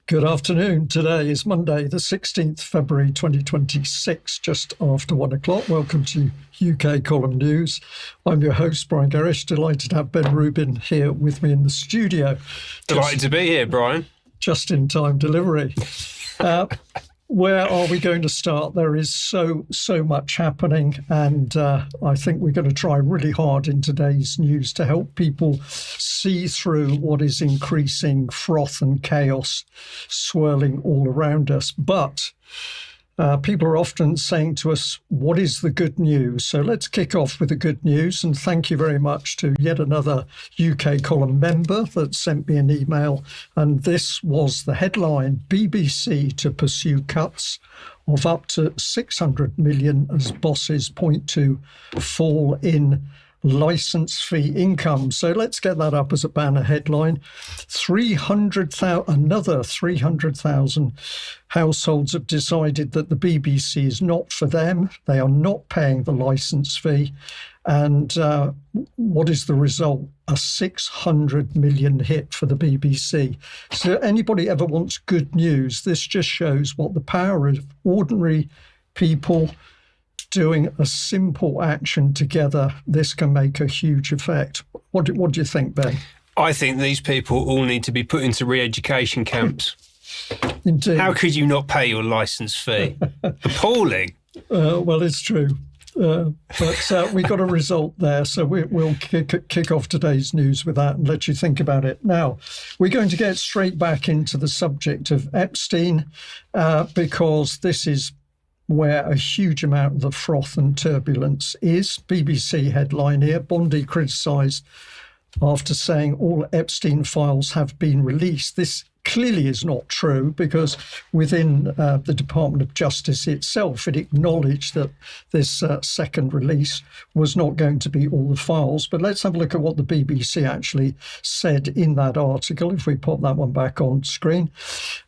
Good afternoon. Today is Monday, the 16th February 2026, just after 1 o'clock. Welcome to UK Column News. I'm your host, Brian Gerrish. Delighted to have Ben Rubin here with me in the studio. Delighted to be here, Brian. Just in time delivery. Where are we going to start? There is so much happening, and I think we're going to try really hard in today's news to help people see through what is increasing froth and chaos swirling all around us. But people are often saying to us, what is the good news? So let's kick off with the good news. And thank you very much to yet another UK column member that sent me an email. And this was the headline: BBC to pursue cuts of up to 600 million as bosses point to fall in licence fee income. So let's get that up as a banner headline. 300,000, another 300,000 households have decided that the BBC is not for them. They are not paying the licence fee. And what is the result? A 600 million hit for the BBC. So anybody ever wants good news, this just shows what the power of ordinary people doing a simple action together. This can make a huge effect. What do you think, Ben? I think these people all need to be put into re-education camps. Indeed. How could you not pay your licence fee? Appalling. Well, it's true. But we got a result there, so we'll kick off today's news with that and let you think about it. Now, we're going to get straight back into the subject of Epstein because this is where a huge amount of the froth and turbulence is. BBC headline here: Bondi criticised after saying all Epstein files have been released. This clearly is not true, because within the Department of Justice itself, it acknowledged that this second release was not going to be all the files. But let's have a look at what the BBC actually said in that article, if we pop that one back on screen.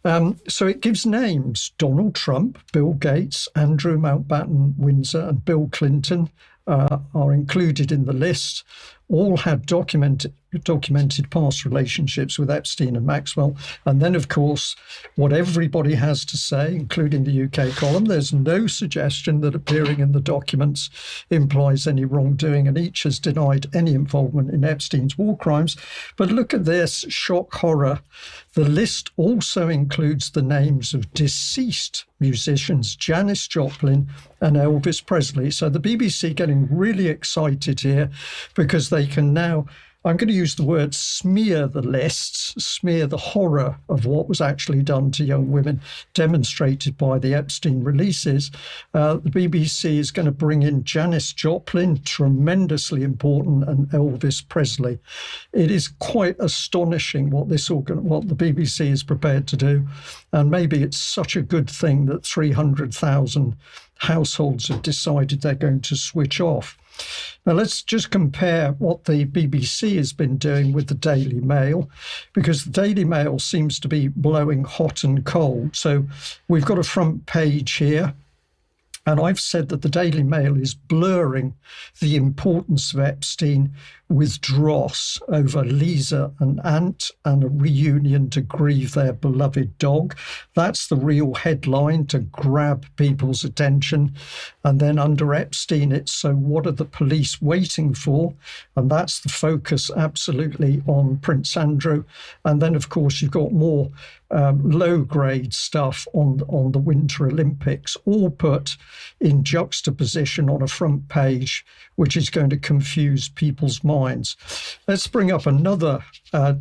So it gives names: Donald Trump, Bill Gates, Andrew Mountbatten Windsor, and Bill Clinton are included in the list. All had documented past relationships with Epstein and Maxwell. And then, of course, what everybody has to say, including the UK column: there's no suggestion that appearing in the documents implies any wrongdoing, and each has denied any involvement in Epstein's war crimes. But look at this, shock horror. The list also includes the names of deceased musicians Janis Joplin and Elvis Presley. So the BBC getting really excited here, because they can now, I'm going to use the word, smear the lists, smear the horror of what was actually done to young women, demonstrated by the Epstein releases. The BBC is going to bring in Janis Joplin, tremendously important, and Elvis Presley. It is quite astonishing what the BBC is prepared to do. And maybe it's such a good thing that 300,000 households have decided they're going to switch off. Now, let's just compare what the BBC has been doing with the Daily Mail, because the Daily Mail seems to be blowing hot and cold. So we've got a front page here, and I've said that the Daily Mail is blurring the importance of Epstein with dross over Lisa and Ant and a reunion to grieve their beloved dog. That's the real headline to grab people's attention. And then under Epstein, it's so what are the police waiting for? And that's the focus absolutely on Prince Andrew. And then, of course, you've got more low-grade stuff on the Winter Olympics, all put in juxtaposition on a front page, which is going to confuse people's minds. Let's bring up another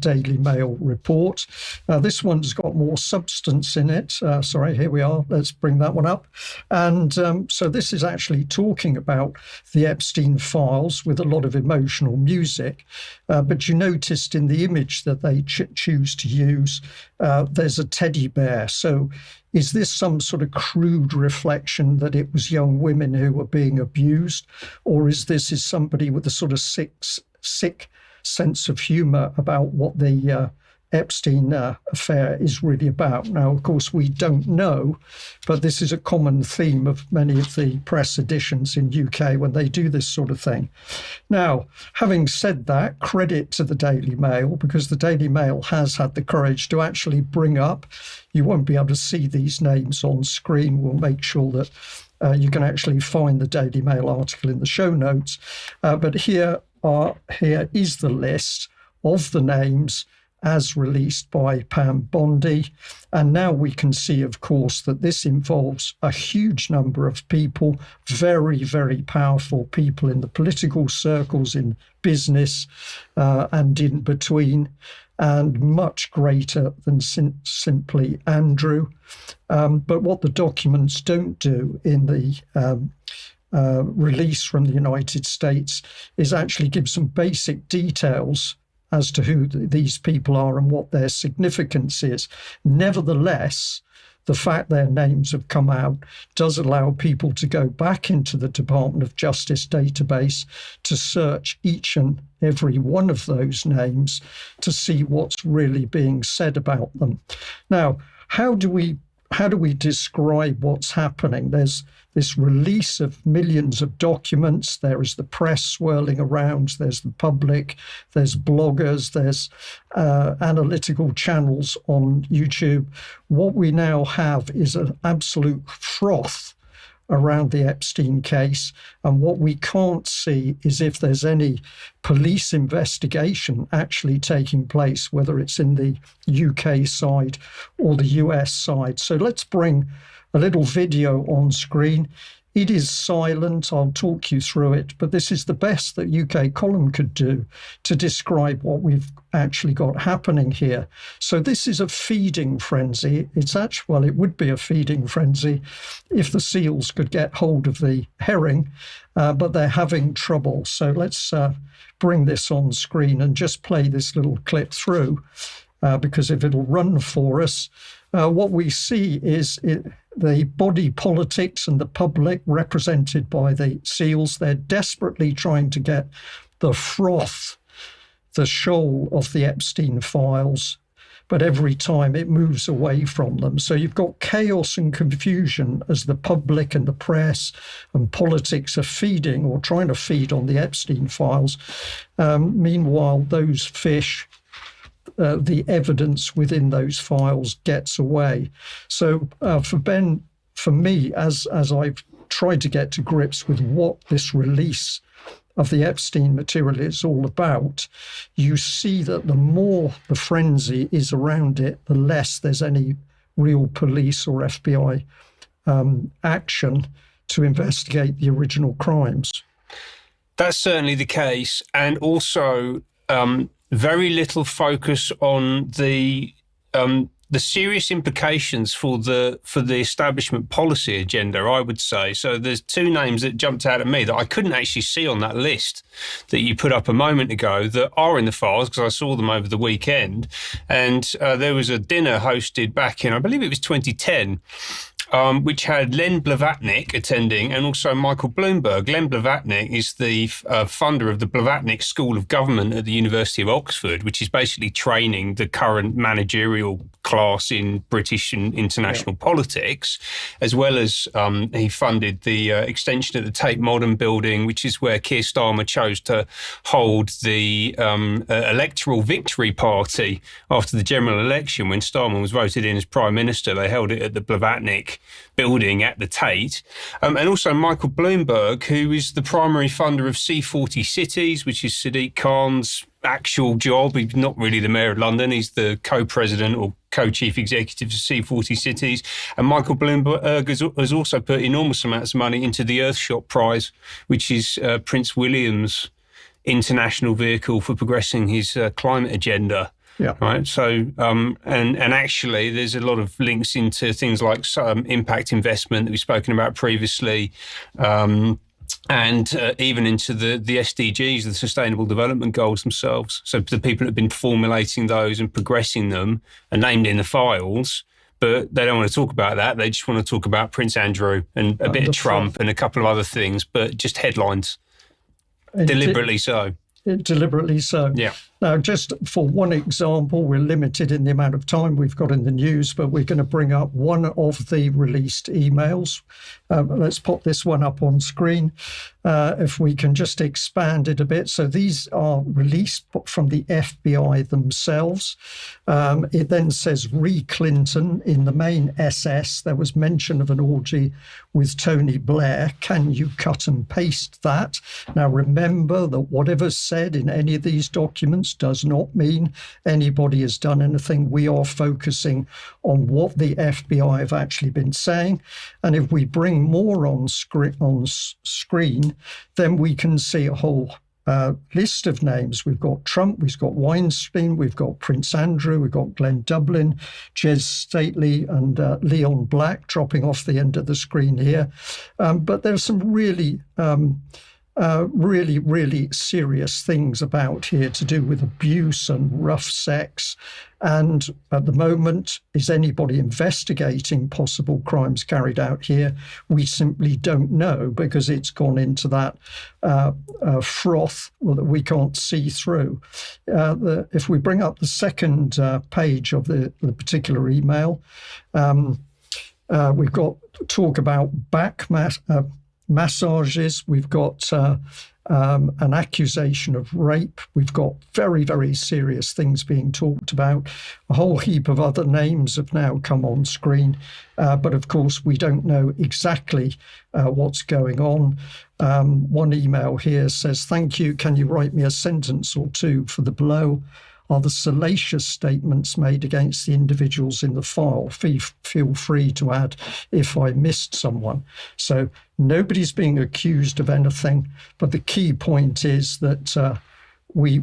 Daily Mail report. This one's got more substance in it. Sorry, here we are. Let's bring that one up. And so this is actually talking about the Epstein files with a lot of emotional music. But you noticed in the image that they choose to use, there's a teddy bear. So is this some sort of crude reflection that it was young women who were being abused? Or is somebody with a sort of sick sense of humour about what the Epstein affair is really about. Now, of course, we don't know, but this is a common theme of many of the press editions in UK when they do this sort of thing. Now, having said that, credit to the Daily Mail, because the Daily Mail has had the courage to actually bring up, you won't be able to see these names on screen. We'll make sure that you can actually find the Daily Mail article in the show notes. But here is the list of the names as released by Pam Bondi. And now we can see, of course, that this involves a huge number of people, very, very powerful people in the political circles, in business, and in between, and much greater than simply Andrew. But what the documents don't do in the release from the United States is actually give some basic details as to who these people are and what their significance is. Nevertheless, the fact their names have come out does allow people to go back into the Department of Justice database to search each and every one of those names to see what's really being said about them. Now, how do we describe what's happening? There's this release of millions of documents. There is the press swirling around. There's the public. There's bloggers. There's analytical channels on YouTube. What we now have is an absolute froth around the Epstein case. And what we can't see is if there's any police investigation actually taking place, whether it's in the UK side or the US side. So let's bring a little video on screen. It is silent. I'll talk you through it, but this is the best that UK Column could do to describe what we've actually got happening here. So this is a feeding frenzy. It would be a feeding frenzy if the seals could get hold of the herring, but they're having trouble. So let's bring this on screen and just play this little clip through, because if it'll run for us, what we see is the body politics and the public represented by the seals. They're desperately trying to get the froth, the shoal of the Epstein files, but every time it moves away from them. So you've got chaos and confusion as the public and the press and politics are feeding or trying to feed on the Epstein files. Meanwhile, those fish, the evidence within those files gets away. So for me, as I've tried to get to grips with what this release of the Epstein material is all about, you see that the more the frenzy is around it, the less there's any real police or FBI action to investigate the original crimes. That's certainly the case. And also, very little focus on the serious implications for the establishment policy agenda, I would say. So there's two names that jumped out at me that I couldn't actually see on that list that you put up a moment ago that are in the files, because I saw them over the weekend. And there was a dinner hosted back in, I believe it was 2010, which had Len Blavatnik attending and also Michael Bloomberg. Len Blavatnik is the funder of the Blavatnik School of Government at the University of Oxford, which is basically training the current managerial class in British and international politics, as well as he funded the extension of the Tate Modern building, which is where Keir Starmer chose to hold the electoral victory party after the general election. When Starmer was voted in as Prime Minister, they held it at the Blavatnik building at the Tate. And also Michael Bloomberg, who is the primary funder of C40 Cities, which is Sadiq Khan's actual job. He's not really the Mayor of London. He's the co-president or co-chief executive of C40 Cities. And Michael Bloomberg has also put enormous amounts of money into the Earthshot Prize, which is Prince William's international vehicle for progressing his climate agenda. Yeah. Right. So, and actually, there's a lot of links into things like impact investment that we've spoken about previously, and even into the SDGs, the Sustainable Development Goals themselves. So the people that have been formulating those and progressing them are named in the files, but they don't want to talk about that. They just want to talk about Prince Andrew and a bit of Trump and a couple of other things, but just headlines. Deliberately so. Deliberately so. Yeah. Now, just for one example, we're limited in the amount of time we've got in the news, but we're going to bring up one of the released emails. Let's put this one up on screen. If we can just expand it a bit. So these are released from the FBI themselves. It then says, re Clinton, in the main SS, there was mention of an orgy with Tony Blair. Can you cut and paste that? Now, remember that whatever's said in any of these documents does not mean anybody has done anything. We are focusing on what the FBI have actually been saying. And if we bring more on screen, then we can see a whole list of names. We've got Trump, we've got Weinstein, we've got Prince Andrew, we've got Glenn Dublin, Jez Stately, and Leon Black dropping off the end of the screen here. But there's some really serious things about here to do with abuse and rough sex. And at the moment, is anybody investigating possible crimes carried out here? We simply don't know, because it's gone into that froth that we can't see through. If we bring up the second page of the particular email, we've got talk about back massages. We've got an accusation of rape. We've got very, very serious things being talked about. A whole heap of other names have now come on screen. But of course, we don't know exactly what's going on. One email here says, thank you. Can you write me a sentence or two for the below? Are the salacious statements made against the individuals in the file? Feel free to add if I missed someone. So nobody's being accused of anything, but the key point is that we,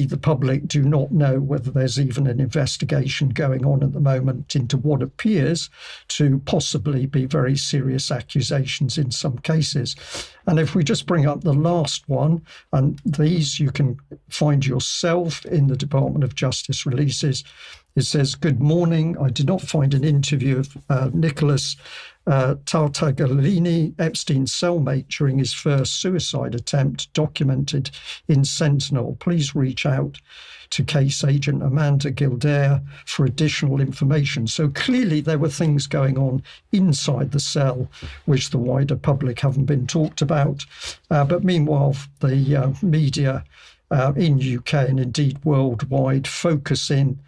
the public, do not know whether there's even an investigation going on at the moment into what appears to possibly be very serious accusations in some cases. And if we just bring up the last one, and these you can find yourself in the Department of Justice releases, it says, good morning. I did not find an interview of Nicholas Tartaglini, Epstein's cellmate, during his first suicide attempt documented in Sentinel. Please reach out to case agent Amanda Gildea for additional information. So clearly there were things going on inside the cell which the wider public haven't been talked about. But meanwhile, the media in UK and indeed worldwide focus in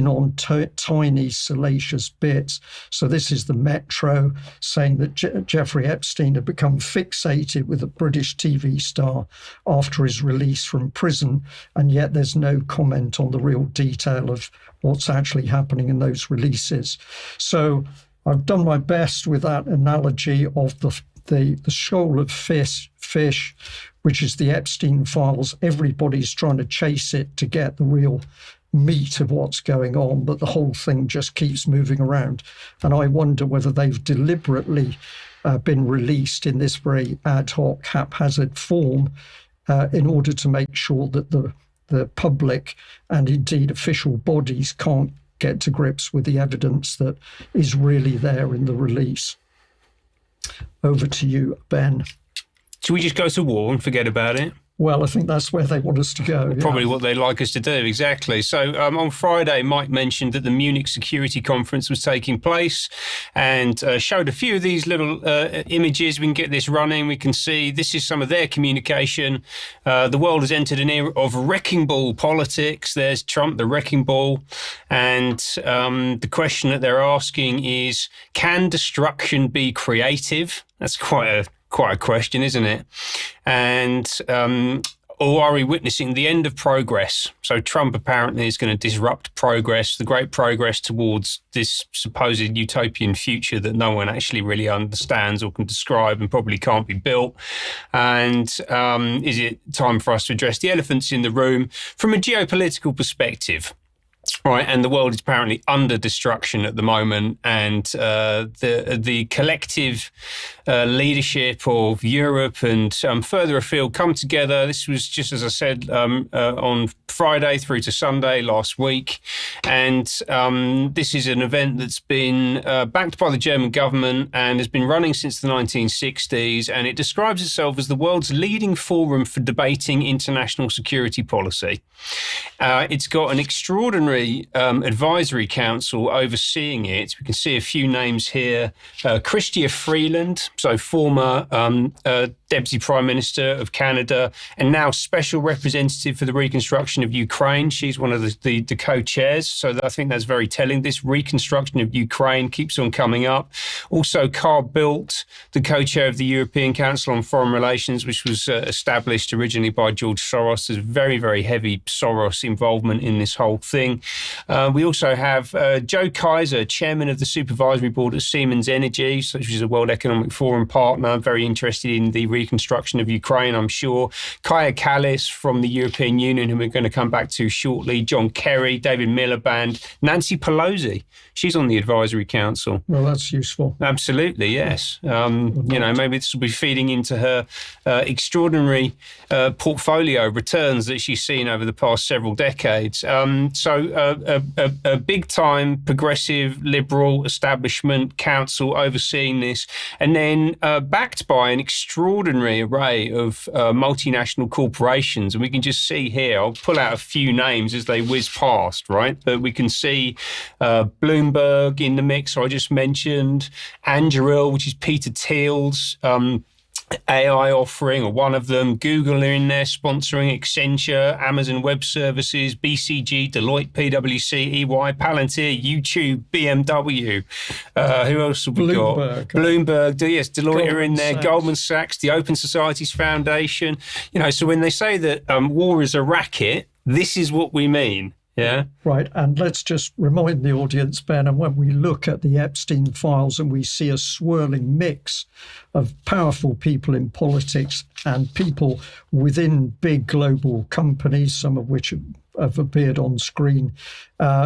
on tiny salacious bits. So this is the Metro saying that Jeffrey Epstein had become fixated with a British TV star after his release from prison, and yet there's no comment on the real detail of what's actually happening in those releases. So I've done my best with that analogy of the shoal of fish, which is the Epstein files. Everybody's trying to chase it to get the real meat of what's going on, but the whole thing just keeps moving around. And I wonder whether they've deliberately been released in this very ad hoc, haphazard form in order to make sure that the public and indeed official bodies can't get to grips with the evidence that is really there in the release. Over to you, Ben. Should we just go to war and forget about it? Well, I think that's where they want us to go. Probably what they'd like us to do, exactly. So on Friday, Mike mentioned that the Munich Security Conference was taking place and showed a few of these little images. We can get this running. We can see this is some of their communication. The world has entered an era of wrecking ball politics. There's Trump, the wrecking ball. And the question that they're asking is, can destruction be creative? That's quite a question, isn't it? And or are we witnessing the end of progress? So Trump apparently is going to disrupt progress, the great progress towards this supposed utopian future that no one actually really understands or can describe and probably can't be built. And is it time for us to address the elephants in the room from a geopolitical perspective? Right, and the world is apparently under destruction at the moment, and the collective leadership of Europe and further afield come together. This was just, as I said, on Friday through to Sunday last week, and this is an event that's been backed by the German government and has been running since the 1960s, and it describes itself as the world's leading forum for debating international security policy. It's got an extraordinary advisory council overseeing it. We can see a few names here. Chrystia Freeland, so former Deputy Prime Minister of Canada and now Special Representative for the Reconstruction of Ukraine. She's one of the co-chairs, so I think that's very telling. This reconstruction of Ukraine keeps on coming up. Also, Carl Bildt, the co-chair of the European Council on Foreign Relations, which was established originally by George Soros. There's very, very heavy Soros involvement in this whole thing. We also have Joe Kaiser, chairman of the supervisory board at Siemens Energy, which is a World Economic Forum partner, very interested in the reconstruction of Ukraine, I'm sure. Kaja Kallas from the European Union, who we're going to come back to shortly. John Kerry, David Miliband, Nancy Pelosi. She's on the advisory council. Well, that's useful. Absolutely, yes. Maybe this will be feeding into her extraordinary portfolio returns that she's seen over the past several decades. A big-time progressive liberal establishment council overseeing this, and then backed by an extraordinary array of multinational corporations. And we can just see here, I'll pull out a few names as they whiz past, right? But we can see Bloomberg in the mix, I just mentioned, Anduril, which is Peter Thiel's AI offering, or one of them. Google are in there sponsoring, Accenture, Amazon Web Services, BCG, Deloitte, PwC, EY, Palantir, YouTube, BMW. Who else have we got? Bloomberg, yes, Deloitte are in there, Goldman Sachs, the Open Societies Foundation. So when they say that war is a racket, this is what we mean. Yeah. Right. And let's just remind the audience, Ben, and when we look at the Epstein files and we see a swirling mix of powerful people in politics and people within big global companies, some of which have appeared on screen,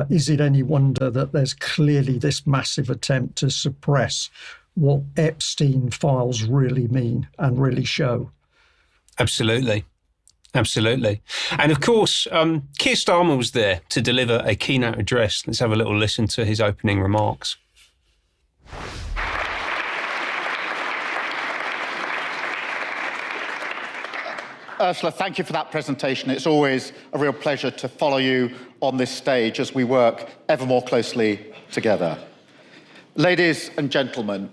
is it any wonder that there's clearly this massive attempt to suppress what Epstein files really mean and really show? Absolutely. Absolutely. And of course, Keir Starmer was there to deliver a keynote address. Let's have a little listen to his opening remarks. Ursula, thank you for that presentation. It's always a real pleasure to follow you on this stage as we work ever more closely together. Ladies and gentlemen,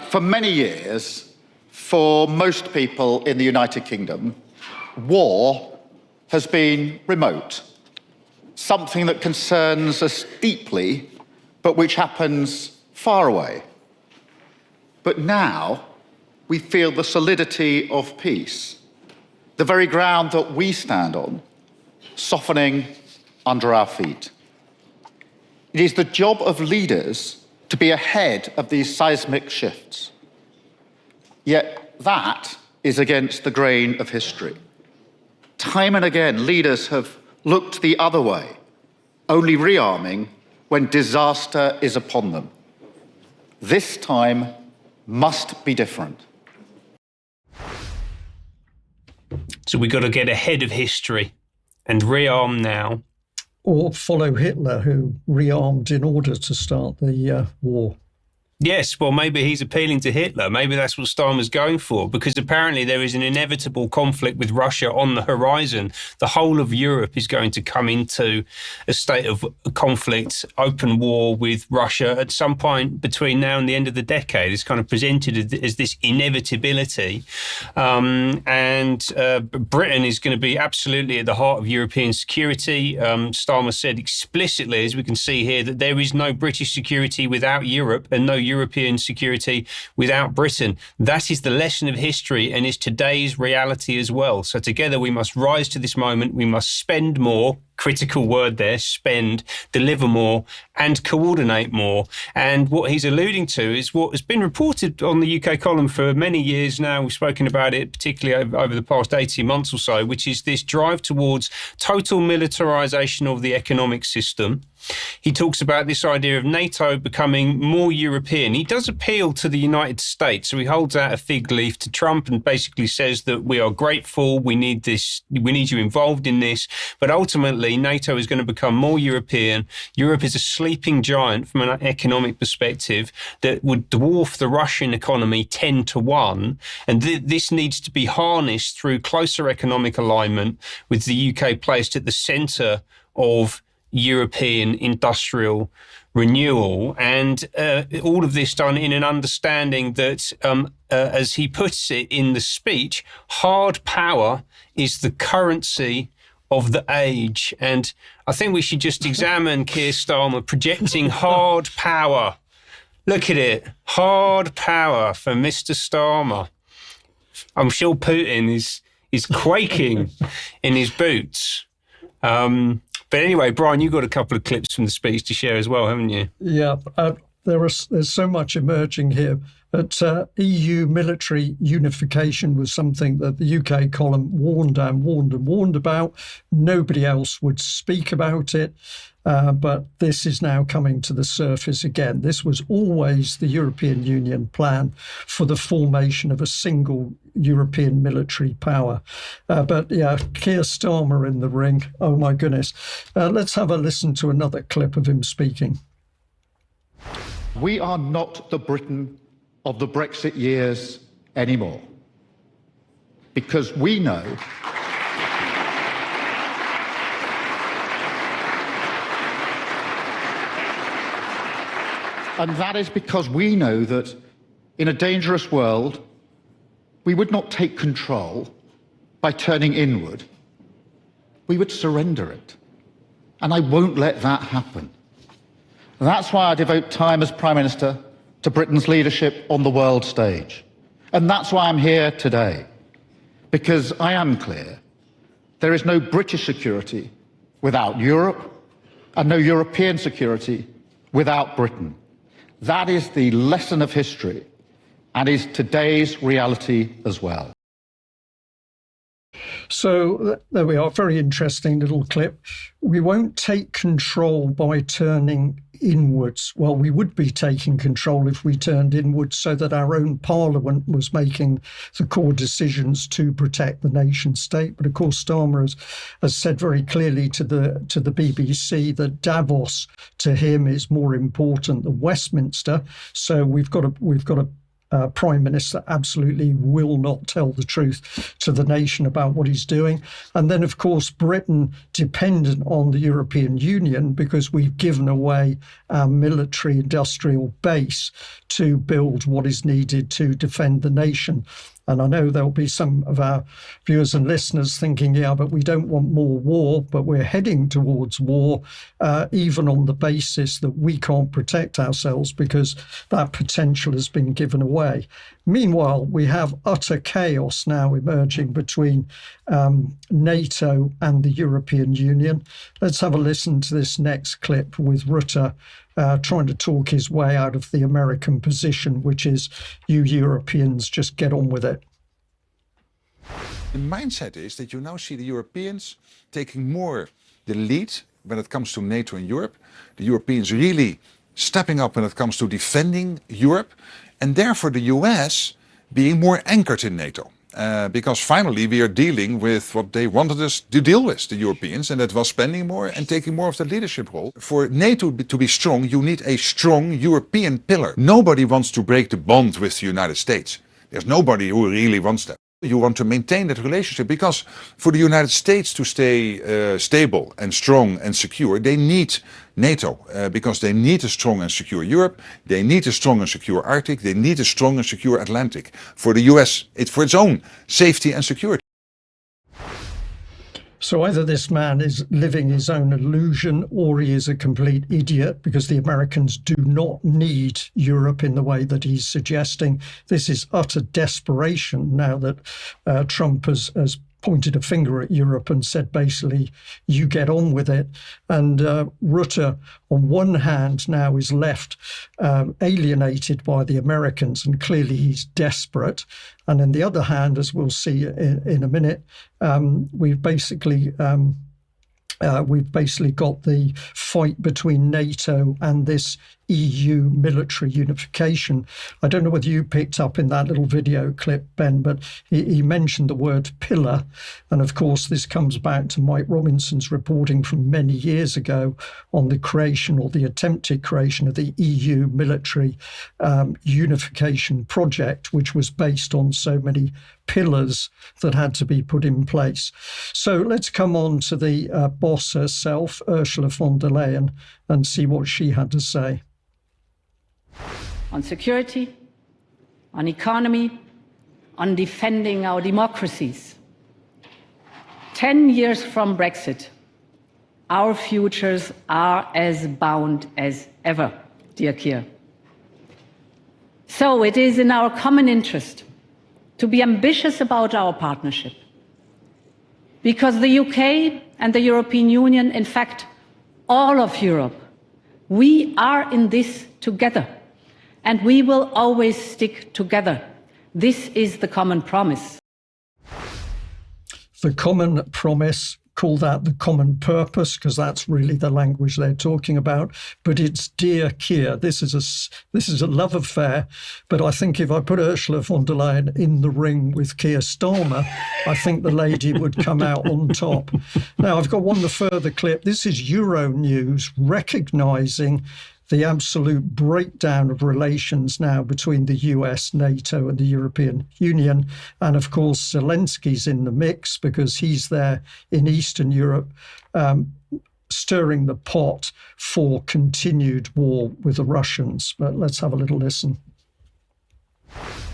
for many years, for most people in the United Kingdom, war has been remote, something that concerns us deeply, but which happens far away. But now we feel the solidity of peace, the very ground that we stand on, softening under our feet. It is the job of leaders to be ahead of these seismic shifts. Yet that is against the grain of history. Time and again, leaders have looked the other way, only rearming when disaster is upon them. This time must be different. So we've got to get ahead of history and rearm now. Or follow Hitler, who rearmed in order to start the war. Yes, well, maybe he's appealing to Hitler. Maybe that's what Starmer's going for, because apparently there is an inevitable conflict with Russia on the horizon. The whole of Europe is going to come into a state of conflict, open war with Russia at some point between now and the end of the decade. It's kind of presented as this inevitability. And Britain is going to be absolutely at the heart of European security. Starmer said explicitly, as we can see here, that there is no British security without Europe and no European security without Britain. That is the lesson of history and is today's reality as well. So together we must rise to this moment. We must spend more, critical word there, spend, deliver more, and coordinate more. And what he's alluding to is what has been reported on the UK column for many years now. We've spoken about it, particularly over the past 18 months or so, which is this drive towards total militarization of the economic system. He talks about this idea of NATO becoming more European. He does appeal to the United States. So he holds out a fig leaf to Trump and basically says that we are grateful, we need this, we need you involved in this. But ultimately, NATO is going to become more European. Europe is a sleeping giant from an economic perspective that would dwarf the Russian economy 10 to 1. And this needs to be harnessed through closer economic alignment, with the UK placed at the centre of European industrial renewal, and all of this done in an understanding that, as he puts it in the speech, hard power is the currency of the age. And I think we should just examine Keir Starmer projecting hard power. Look at it, hard power for Mr. Starmer. I'm sure Putin is quaking in his boots. But anyway, Brian, you've got a couple of clips from the speech to share as well, haven't you? Yeah, there's so much emerging here. But EU military unification was something that the UK column warned about. Nobody else would speak about it. But this is now coming to the surface again. This was always the European Union plan for the formation of a single European military power. But yeah, Keir Starmer in the ring. Oh my goodness. Let's have a listen to another clip of him speaking. We are not the Britain of the Brexit years anymore, because we know and that is because we know that in a dangerous world, we would not take control by turning inward. We would surrender it. And I won't let that happen. And that's why I devote time as Prime Minister to Britain's leadership on the world stage. And that's why I'm here today. Because I am clear, there is no British security without Europe, and no European security without Britain. That is the lesson of history, and is today's reality as well. So there we are, very interesting little clip. We won't take control by turning inwards. Well, we would be taking control if we turned inwards, so that our own parliament was making the core decisions to protect the nation state. But of course, Starmer has said very clearly to the BBC that Davos to him is more important than Westminster. So we've got a Prime Minister absolutely will not tell the truth to the nation about what he's doing. And then, of course, Britain dependent on the European Union, because we've given away our military industrial base to build what is needed to defend the nation. And I know there'll be some of our viewers and listeners thinking, yeah, but we don't want more war, but we're heading towards war, even on the basis that we can't protect ourselves because that potential has been given away. Meanwhile, we have utter chaos now emerging between NATO and the European Union. Let's have a listen to this next clip with Rutte trying to talk his way out of the American position, which is, you Europeans just get on with it. The mindset is that you now see the Europeans taking more the lead when it comes to NATO and Europe. The Europeans really stepping up when it comes to defending Europe, and therefore the US being more anchored in NATO. Because finally we are dealing with what they wanted us to deal with, the Europeans, and that was spending more and taking more of the leadership role. For NATO to be strong, you need a strong European pillar. Nobody wants to break the bond with the United States. There's nobody who really wants that. You want to maintain that relationship, because for the United States to stay stable and strong and secure, they need NATO, because they need a strong and secure Europe, they need a strong and secure Arctic, they need a strong and secure Atlantic. For the US, for its own safety and security. So either this man is living his own illusion, or he is a complete idiot, because the Americans do not need Europe in the way that he's suggesting. This is utter desperation now that Trump has pointed a finger at Europe and said, basically, you get on with it. And Rutte, on one hand, now is left alienated by the Americans, and clearly he's desperate. And on the other hand, as we'll see in a minute, we've basically got the fight between NATO and this EU military unification. I don't know whether you picked up in that little video clip, Ben, but he mentioned the word pillar. And of course, this comes back to Mike Robinson's reporting from many years ago on the creation, or the attempted creation, of the EU military unification project, which was based on so many pillars that had to be put in place. So let's come on to the boss herself, Ursula von der Leyen, and see what she had to say. On security, on economy, on defending our democracies. 10 years from Brexit, our futures are as bound as ever, dear Keir. So it is in our common interest to be ambitious about our partnership, because the UK and the European Union, in fact, all of Europe, we are in this together, and we will always stick together. This is the common promise. The common promise, call that the common purpose, because that's really the language they're talking about. But it's dear Keir. This is a love affair. But I think if I put Ursula von der Leyen in the ring with Keir Starmer, I think the lady would come out on top. Now, I've got one further clip. This is Euronews recognising the absolute breakdown of relations now between the US, NATO and the European Union. And of course, Zelensky's in the mix because he's there in Eastern Europe, stirring the pot for continued war with the Russians. But let's have a little listen.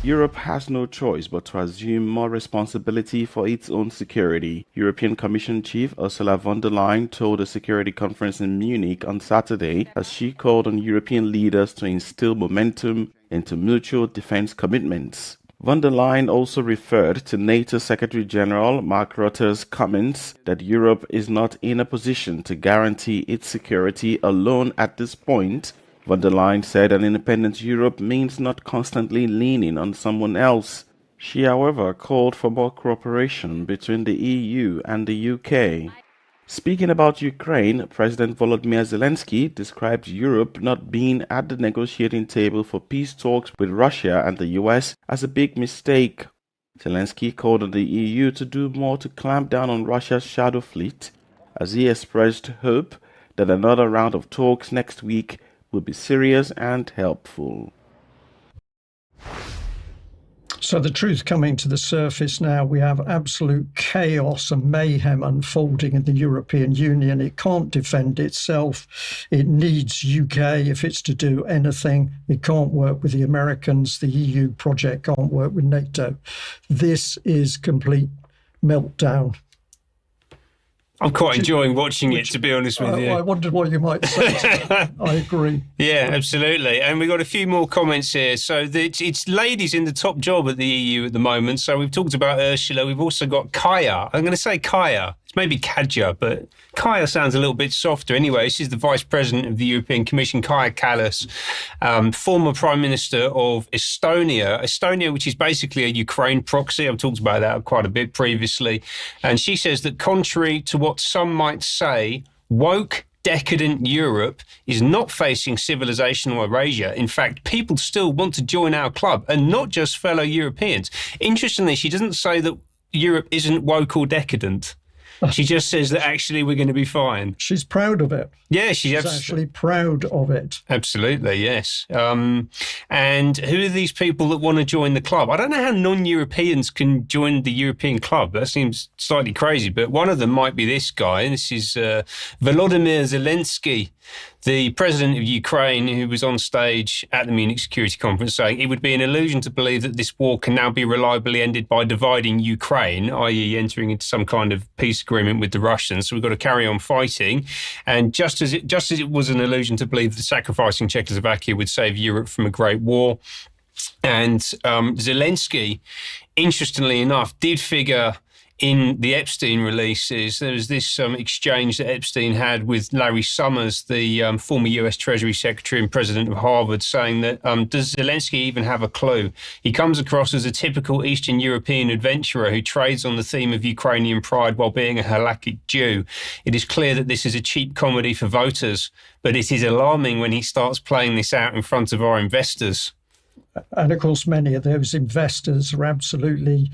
Europe has no choice but to assume more responsibility for its own security, European Commission Chief Ursula von der Leyen told a security conference in Munich on Saturday as she called on European leaders to instill momentum into mutual defense commitments. Von der Leyen also referred to NATO Secretary General Mark Rutte's comments that Europe is not in a position to guarantee its security alone at this point. Von der Leyen said an independent Europe means not constantly leaning on someone else. She, however, called for more cooperation between the EU and the UK. Speaking about Ukraine, President Volodymyr Zelensky described Europe not being at the negotiating table for peace talks with Russia and the US as a big mistake. Zelensky called on the EU to do more to clamp down on Russia's shadow fleet, as he expressed hope that another round of talks next week will be serious and helpful. So the truth coming to the surface now, we have absolute chaos and mayhem unfolding in the European Union. It can't defend itself. It needs UK if it's to do anything. It can't work with the Americans. The EU project can't work with NATO. This is complete meltdown. I'm quite enjoying watching it, to be honest with you. I wondered what you might say to that. I agree. Yeah, absolutely. And we've got a few more comments here. So it's ladies in the top job at the EU at the moment. So we've talked about Ursula. We've also got Kaya. I'm going to say Kaya. It's maybe Kaja, but Kaya sounds a little bit softer. Anyway, she's the Vice President of the European Commission, Kaya Kallas, former Prime Minister of Estonia, which is basically a Ukraine proxy. I've talked about that quite a bit previously. And she says that contrary to what some might say, woke, decadent Europe is not facing civilizational erasure. In fact, people still want to join our club, and not just fellow Europeans. Interestingly, she doesn't say that Europe isn't woke or decadent. She just says that actually we're going to be fine. She's proud of it. Yeah, she's actually proud of it. Absolutely, yes. And who are these people that want to join the club? I don't know how non-Europeans can join the European club. That seems slightly crazy, but one of them might be this guy. And this is Volodymyr Zelensky, the president of Ukraine, who was on stage at the Munich Security Conference saying it would be an illusion to believe that this war can now be reliably ended by dividing Ukraine, i.e. entering into some kind of peace agreement with the Russians. So we've got to carry on fighting. And just as it was an illusion to believe that sacrificing Czechoslovakia would save Europe from a great war. And Zelensky, interestingly enough, did figure in the Epstein releases, there was this exchange that Epstein had with Larry Summers, the former US Treasury Secretary and president of Harvard, saying that does Zelensky even have a clue? He comes across as a typical Eastern European adventurer who trades on the theme of Ukrainian pride while being a halakhic Jew. It is clear that this is a cheap comedy for voters, but it is alarming when he starts playing this out in front of our investors. And of course, many of those investors are absolutely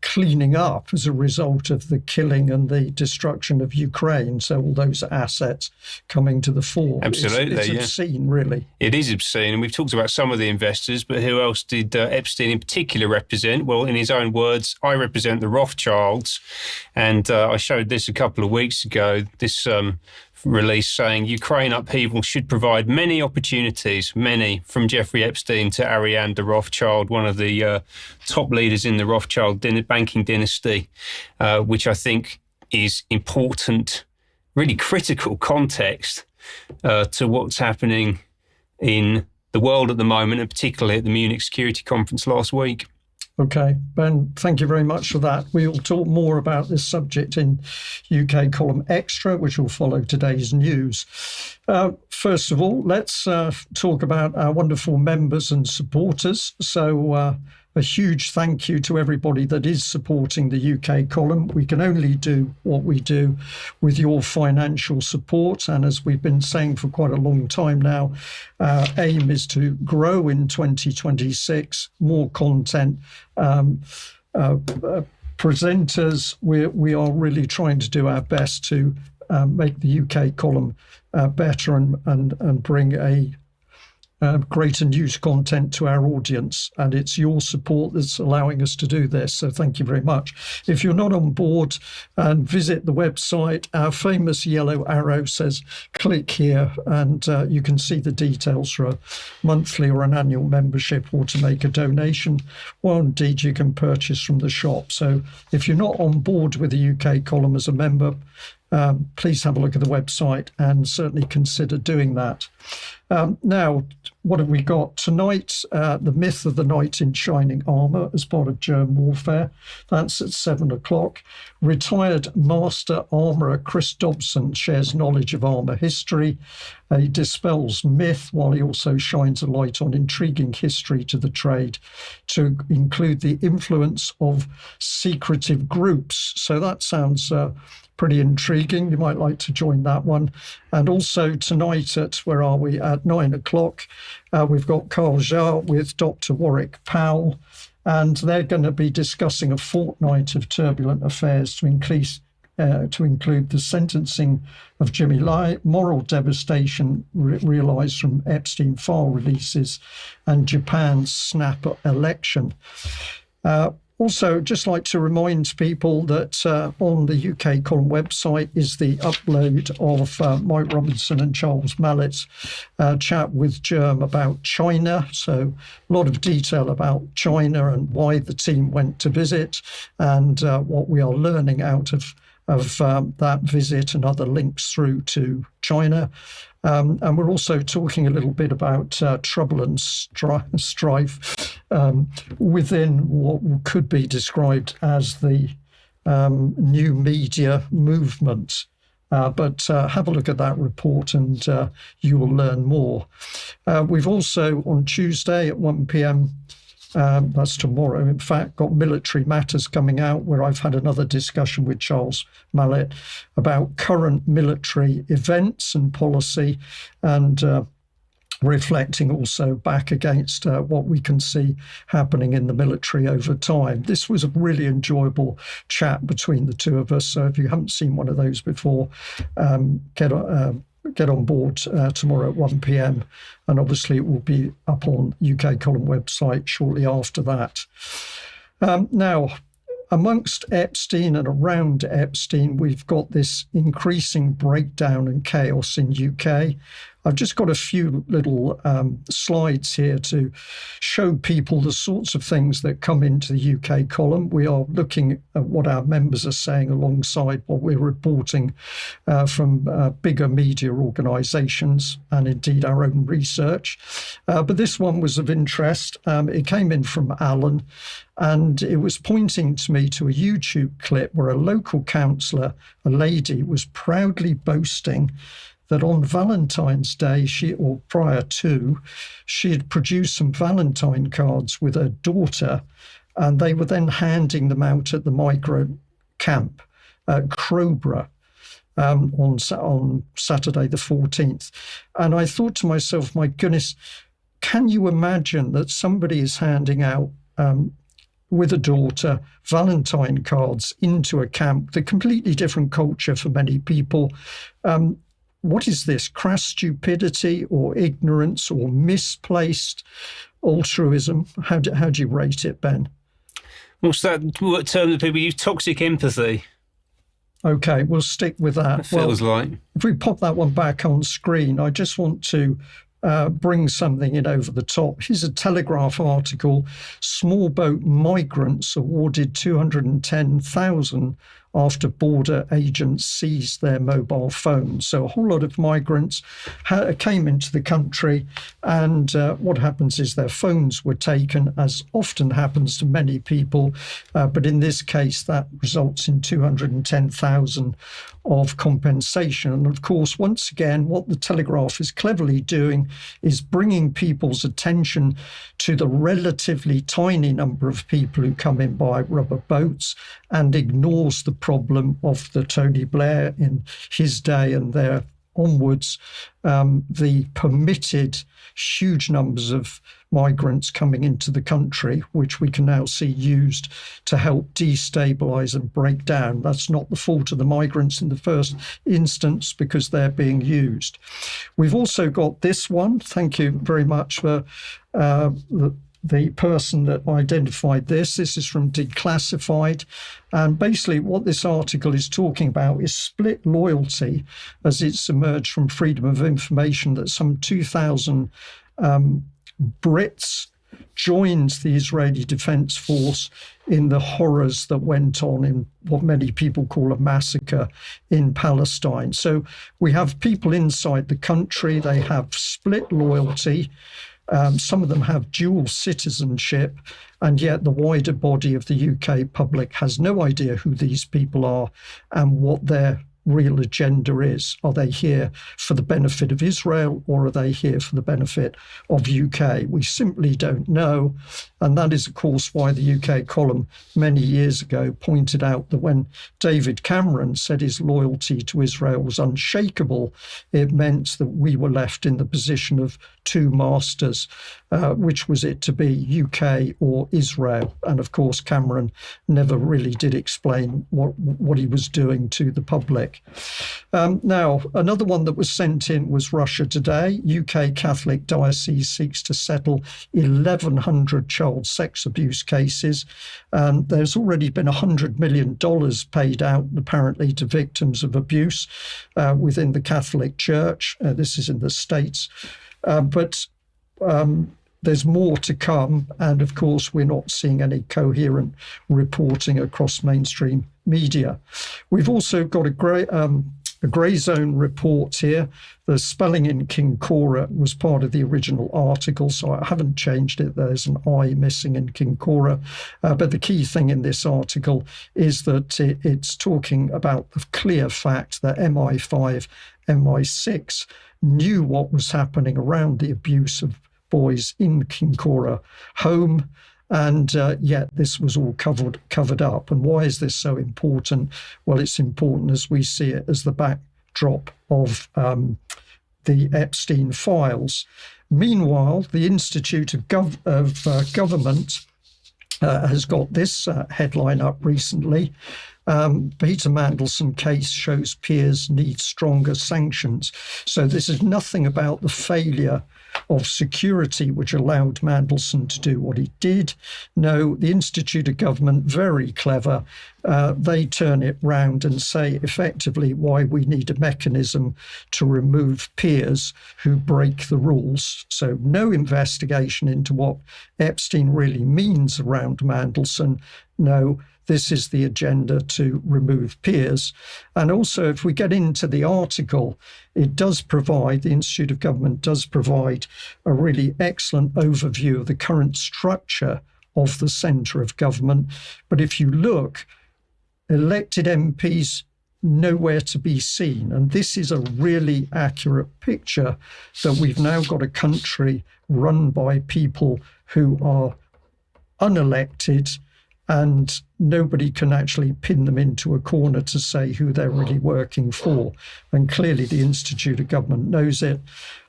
cleaning up as a result of the killing and the destruction of Ukraine. So all those assets coming to the fore. Absolutely, it's obscene, really. It is obscene. And we've talked about some of the investors, but who else did Epstein in particular represent? Well, in his own words, I represent the Rothschilds. And I showed this a couple of weeks ago, this release saying Ukraine upheaval should provide many opportunities, from Jeffrey Epstein to Ariane de Rothschild, one of the top leaders in the Rothschild banking dynasty, which I think is important, really critical context to what's happening in the world at the moment, and particularly at the Munich Security Conference last week. Okay, Ben, thank you very much for that. We will talk more about this subject in UK Column Extra, which will follow today's news. First of all, let's talk about our wonderful members and supporters. So a huge thank you to everybody that is supporting the UK Column. We can only do what we do with your financial support. And as we've been saying for quite a long time now, our aim is to grow in 2026, more content, presenters. We are really trying to do our best to make the UK Column better and bring a greater news content to our audience, and it's your support that's allowing us to do this, so thank you very much. If you're not on board, visit the website. Our famous yellow arrow says click here, and you can see the details for a monthly or an annual membership, or to make a donation, or indeed you can purchase from the shop. So if you're not on board with the UK Column as a member, please have a look at the website and certainly consider doing that. Now, what have we got tonight? The Myth of the Knight in Shining Armour as part of Germ Warfare. That's at 7:00. Retired Master Armourer Chris Dobson shares knowledge of armour history. He dispels myth while he also shines a light on intriguing history to the trade, to include the influence of secretive groups. So that sounds pretty intriguing. You might like to join that one. And also tonight at, where are we, at 9:00, we've got Carl Jarre with Dr. Warwick Powell, and they're going to be discussing a fortnight of turbulent affairs to include the sentencing of Jimmy Lai, moral devastation realised from Epstein file releases, and Japan's snap election. Also, just like to remind people that on the UK Column website is the upload of Mike Robinson and Charles Mallett's chat with Germ about China. So a lot of detail about China and why the team went to visit, and what we are learning out of that visit, and other links through to China. And we're also talking a little bit about trouble and strife within what could be described as the new media movement. But have a look at that report and you will learn more. We've also, on Tuesday at 1 p.m, that's tomorrow, in fact, got Military Matters coming out, where I've had another discussion with Charles Mallett about current military events and policy, and reflecting also back against what we can see happening in the military over time. This was a really enjoyable chat between the two of us. So if you haven't seen one of those before, get on board tomorrow at 1 p.m. And obviously it will be up on UK Column website shortly after that. Now, amongst Epstein and around Epstein, we've got this increasing breakdown and chaos in UK. I've just got a few little slides here to show people the sorts of things that come into the UK column. We are looking at what our members are saying alongside what we're reporting from bigger media organisations and indeed our own research. But this one was of interest. It came in from Alan, and it was pointing to me to a YouTube clip where a local councillor, a lady, was proudly boasting that on Valentine's Day, or prior to, she had produced some Valentine cards with her daughter, and they were then handing them out at the migrant camp at Crowborough on Saturday the 14th. And I thought to myself, my goodness, can you imagine that somebody is handing out with a daughter Valentine cards into a camp, the completely different culture for many people? What is this? Crass stupidity or ignorance or misplaced altruism? How do you rate it, Ben? What's that term that people use? Toxic empathy. Okay, we'll stick with that. It feels like. If we pop that one back on screen, I just want to bring something in over the top. Here's a Telegraph article. Small boat migrants awarded 210,000 after border agents seized their mobile phones. So a whole lot of migrants came into the country, and what happens is their phones were taken, as often happens to many people. But in this case, that results in 210,000 of compensation. And of course, once again, what the Telegraph is cleverly doing is bringing people's attention to the relatively tiny number of people who come in by rubber boats and ignores the problem of the Tony Blair in his day and there onwards, the permitted huge numbers of migrants coming into the country, which we can now see used to help destabilise and break down. That's not the fault of the migrants in the first instance, because they're being used. We've also got this one. Thank you very much for the person that identified this. This is from Declassified. And basically what this article is talking about is split loyalty, as it's emerged from Freedom of Information, that some 2,000 Brits joined the Israeli Defense Force in the horrors that went on in what many people call a massacre in Palestine. So we have people inside the country, they have split loyalty. Some of them have dual citizenship, and yet the wider body of the UK public has no idea who these people are and what their real agenda is. Are they here for the benefit of Israel, or are they here for the benefit of UK? We simply don't know. And that is, of course, why the UK column many years ago pointed out that when David Cameron said his loyalty to Israel was unshakable, it meant that we were left in the position of two masters. Which was it to be, UK or Israel? And of course, Cameron never really did explain what he was doing to the public. Now, another one that was sent in was Russia Today. UK Catholic Diocese seeks to settle 1,100 child sex abuse cases. There's already been $100 million paid out, apparently, to victims of abuse within the Catholic Church. This is in the States. But there's more to come. And of course, we're not seeing any coherent reporting across mainstream media. We've also got a grey zone report here. The spelling in Kincora was part of the original article, so I haven't changed it. There's an I missing in Kincora. But the key thing in this article is that it's talking about the clear fact that MI5, MI6 knew what was happening around the abuse of boys in Kincora home, and yet this was all covered up. And why is this so important? Well, it's important as we see it as the backdrop of the Epstein files. Meanwhile, the Institute of Government has got this headline up recently. Peter Mandelson case shows peers need stronger sanctions. So this is nothing about the failure of security which allowed Mandelson to do what he did. No, the Institute of Government, very clever, they turn it round and say effectively why we need a mechanism to remove peers who break the rules. So no investigation into what Epstein really means around Mandelson. No, this is the agenda to remove peers. And also, if we get into the article, it does provide, the Institute of Government does provide a really excellent overview of the current structure of the centre of government. But if you look, elected MPs nowhere to be seen. And this is a really accurate picture that we've now got a country run by people who are unelected, and nobody can actually pin them into a corner to say who they're really working for. And clearly the Institute of Government knows it.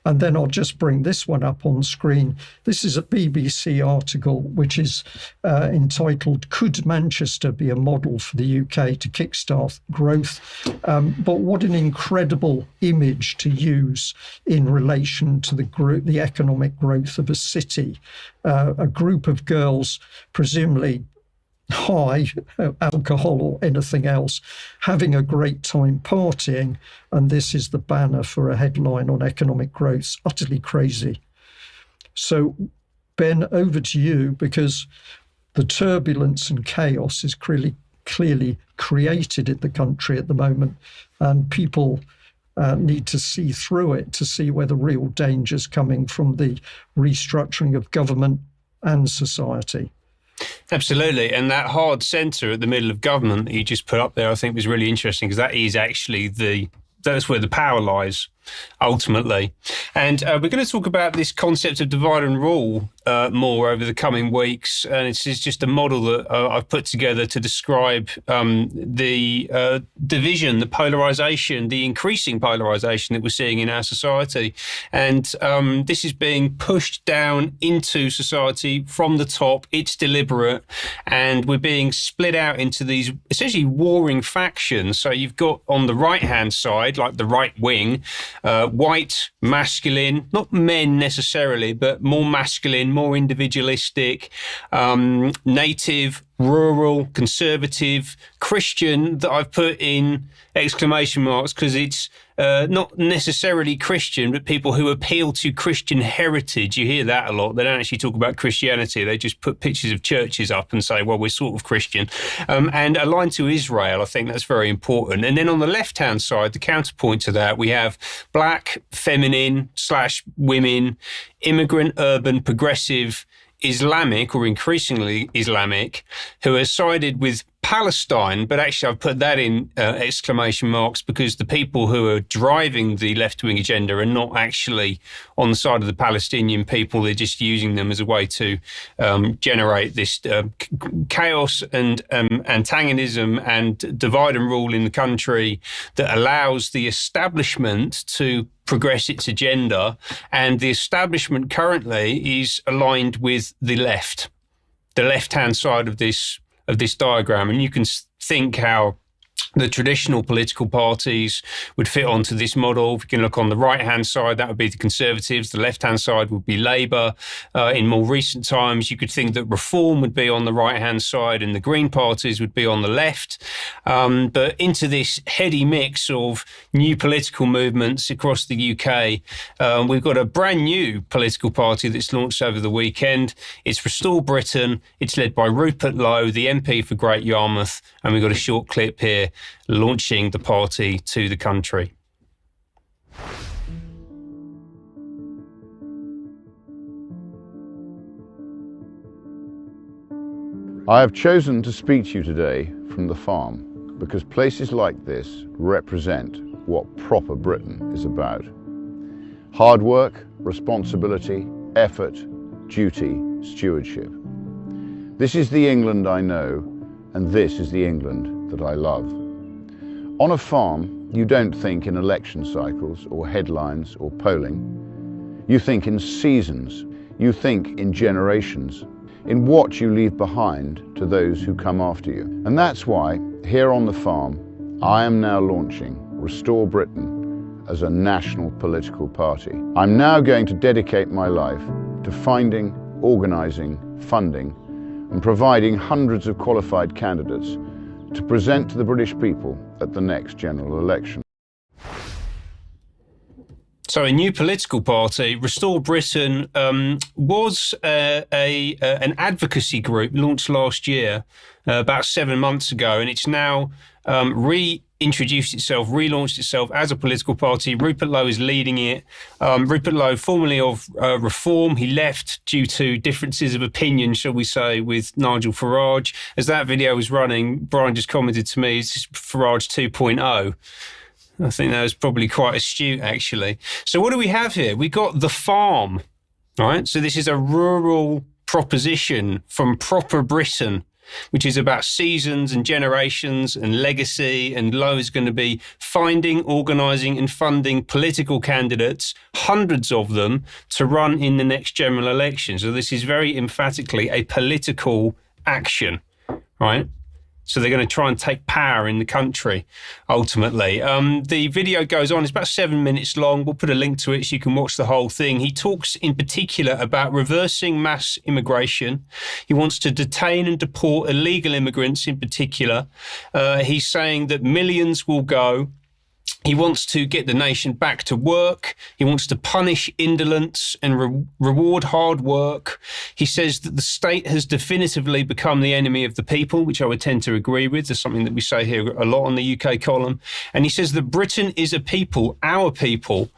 And then I'll just bring this one up on screen. This is a BBC article which is entitled, "Could Manchester be a Model for the UK to Kickstart Growth?" But what an incredible image to use in relation to the economic growth of a city. A group of girls, presumably high, alcohol or anything else, having a great time partying, and this is the banner for a headline on economic growth. Utterly crazy. So, Ben, over to you, because the turbulence and chaos is clearly created in the country at the moment, and people need to see through it to see where the real danger's coming from the restructuring of government and society. Absolutely. And that hard centre at the middle of government that you just put up there, I think was really interesting, because that is actually that's where the power lies, ultimately. And we're going to talk about this concept of divide and rule more over the coming weeks. And it's just a model that I've put together to describe the division, the polarisation, the increasing polarisation that we're seeing in our society. And this is being pushed down into society from the top. It's deliberate. And we're being split out into these essentially warring factions. So you've got on the right-hand side, like the right wing, white, masculine, not men necessarily, but more masculine, more individualistic, native, rural, conservative, Christian, that I've put in exclamation marks because it's not necessarily Christian, but people who appeal to Christian heritage. You hear that a lot. They don't actually talk about Christianity. They just put pictures of churches up and say, well, we're sort of Christian. And aligned to Israel, I think that's very important. And then on the left-hand side, the counterpoint to that, we have black, feminine / women, immigrant, urban, progressive, Islamic or increasingly Islamic, who has sided with Palestine, but actually I've put that in exclamation marks because the people who are driving the left-wing agenda are not actually on the side of the Palestinian people. They're just using them as a way to generate this chaos and antagonism and divide and rule in the country that allows the establishment to progress its agenda. And the establishment currently is aligned with the left-hand side of this diagram. And you can think how the traditional political parties would fit onto this model. If you can look on the right-hand side, that would be the Conservatives. The left-hand side would be Labour. In more recent times, you could think that Reform would be on the right-hand side and the Green parties would be on the left. But into this heady mix of new political movements across the UK, we've got a brand new political party that's launched over the weekend. It's Restore Britain. It's led by Rupert Lowe, the MP for Great Yarmouth. And we've got a short clip here launching the party to the country. I have chosen to speak to you today from the farm because places like this represent what proper Britain is about. Hard work, responsibility, effort, duty, stewardship. This is the England I know, and this is the England that I love. On a farm, you don't think in election cycles or headlines or polling. You think in seasons. You think in generations, in what you leave behind to those who come after you. And that's why, here on the farm, I am now launching Restore Britain as a national political party. I'm now going to dedicate my life to finding, organising, funding, and providing hundreds of qualified candidates to present to the British people at the next general election. So a new political party, Restore Britain, was an advocacy group launched last year, about 7 months ago, and it's now relaunched itself as a political party. Rupert Lowe is leading it. Rupert Lowe, formerly of Reform, he left due to differences of opinion, shall we say, with Nigel Farage. As that video was running, Brian just commented to me, it's Farage 2.0. I think that was probably quite astute, actually. So what do we have here? We got The Farm, right? So this is a rural proposition from proper Britain, which is about seasons and generations and legacy. And Lowe is going to be finding, organising and funding political candidates, hundreds of them, to run in the next general election. So this is very emphatically a political action, right? So they're going to try and take power in the country, ultimately. The video goes on. It's about 7 minutes long. We'll put a link to it so you can watch the whole thing. He talks in particular about reversing mass immigration. He wants to detain and deport illegal immigrants in particular. He's saying that millions will go. He wants to get the nation back to work. He wants to punish indolence and reward hard work. He says that the state has definitively become the enemy of the people, which I would tend to agree with. There's something that we say here a lot on the UK column. And he says that Britain is a people, our people,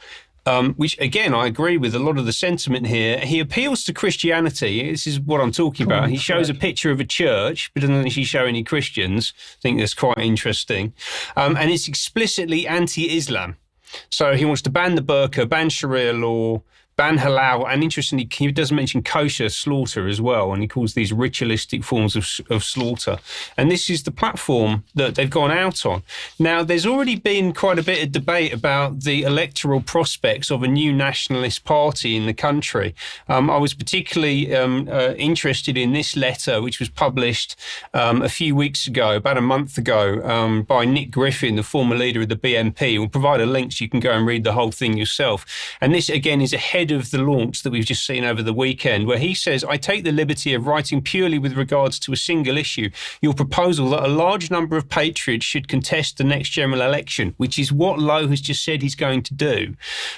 which, again, I agree with a lot of the sentiment here. He appeals to Christianity. This is what I'm talking about. He shows a picture of a church, but doesn't actually show any Christians. I think that's quite interesting. And it's explicitly anti-Islam. So he wants to ban the burqa, ban Sharia law, ban halal, and interestingly, he does mention kosher slaughter as well, and he calls these ritualistic forms of slaughter. And this is the platform that they've gone out on. Now, there's already been quite a bit of debate about the electoral prospects of a new nationalist party in the country. I was particularly interested in this letter, which was published a few weeks ago, about a month ago, by Nick Griffin, the former leader of the BNP. We'll provide a link so you can go and read the whole thing yourself. And this, again, is ahead of the launch that we've just seen over the weekend, where he says, I take the liberty of writing purely with regards to a single issue, your proposal that a large number of patriots should contest the next general election, which is what Lowe has just said he's going to do,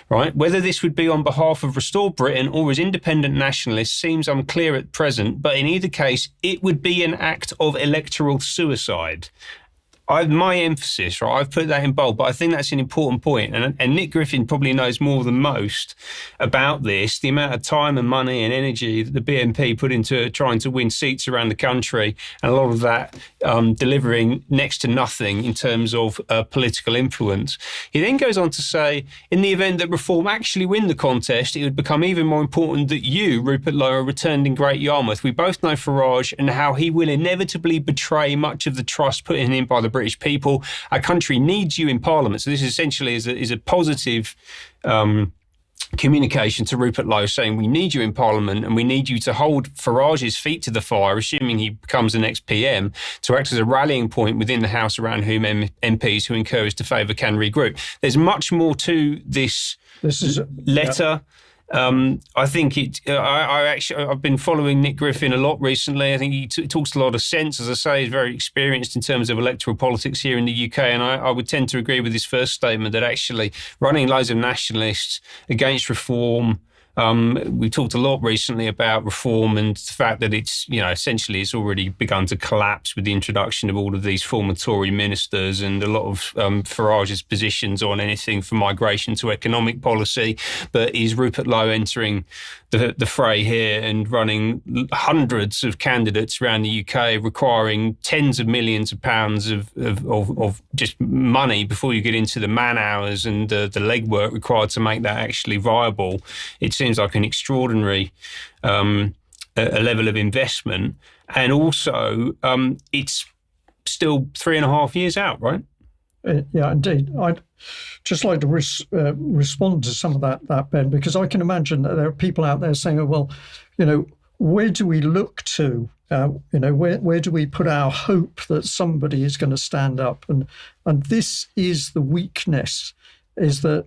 right? Whether this would be on behalf of Restore Britain or as independent nationalists seems unclear at present, but in either case, it would be an act of electoral suicide. My emphasis, right, I've put that in bold, but I think that's an important point. And Nick Griffin probably knows more than most about this, the amount of time and money and energy that the BNP put into trying to win seats around the country, and a lot of that delivering next to nothing in terms of political influence. He then goes on to say, in the event that Reform actually win the contest, it would become even more important that you, Rupert Lowe, are returned in Great Yarmouth. We both know Farage and how he will inevitably betray much of the trust put in him by the British people. Our country needs you in Parliament. So this essentially is a positive communication to Rupert Lowe saying we need you in Parliament and we need you to hold Farage's feet to the fire, assuming he becomes the next PM, to act as a rallying point within the House around whom MPs who encourage to favour can regroup. There's much more to this letter. Yeah. I think I've been following Nick Griffin a lot recently. I think he talks a lot of sense. As I say, he's very experienced in terms of electoral politics here in the UK. And I would tend to agree with his first statement that actually running loads of nationalists against Reform. We talked a lot recently about Reform and the fact that it's, essentially it's already begun to collapse with the introduction of all of these former Tory ministers and a lot of Farage's positions on anything from migration to economic policy. But is Rupert Lowe entering the fray here and running hundreds of candidates around the UK, requiring tens of millions of pounds of just money before you get into the man hours and the legwork required to make that actually viable? It seems like an extraordinary a level of investment. And also, it's still 3.5 years out, right? Yeah, indeed. I'd just like to respond to some of that, Ben, because I can imagine that there are people out there saying, well, where do we look to? Where do we put our hope that somebody is going to stand up? And this is the weakness, is that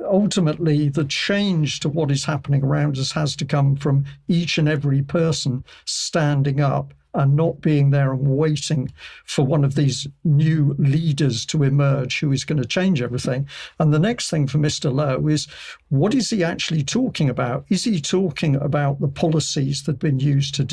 ultimately the change to what is happening around us has to come from each and every person standing up and not being there and waiting for one of these new leaders to emerge who is going to change everything. And the next thing for Mr. Lowe is, what is he actually talking about? Is he talking about the policies that have been used to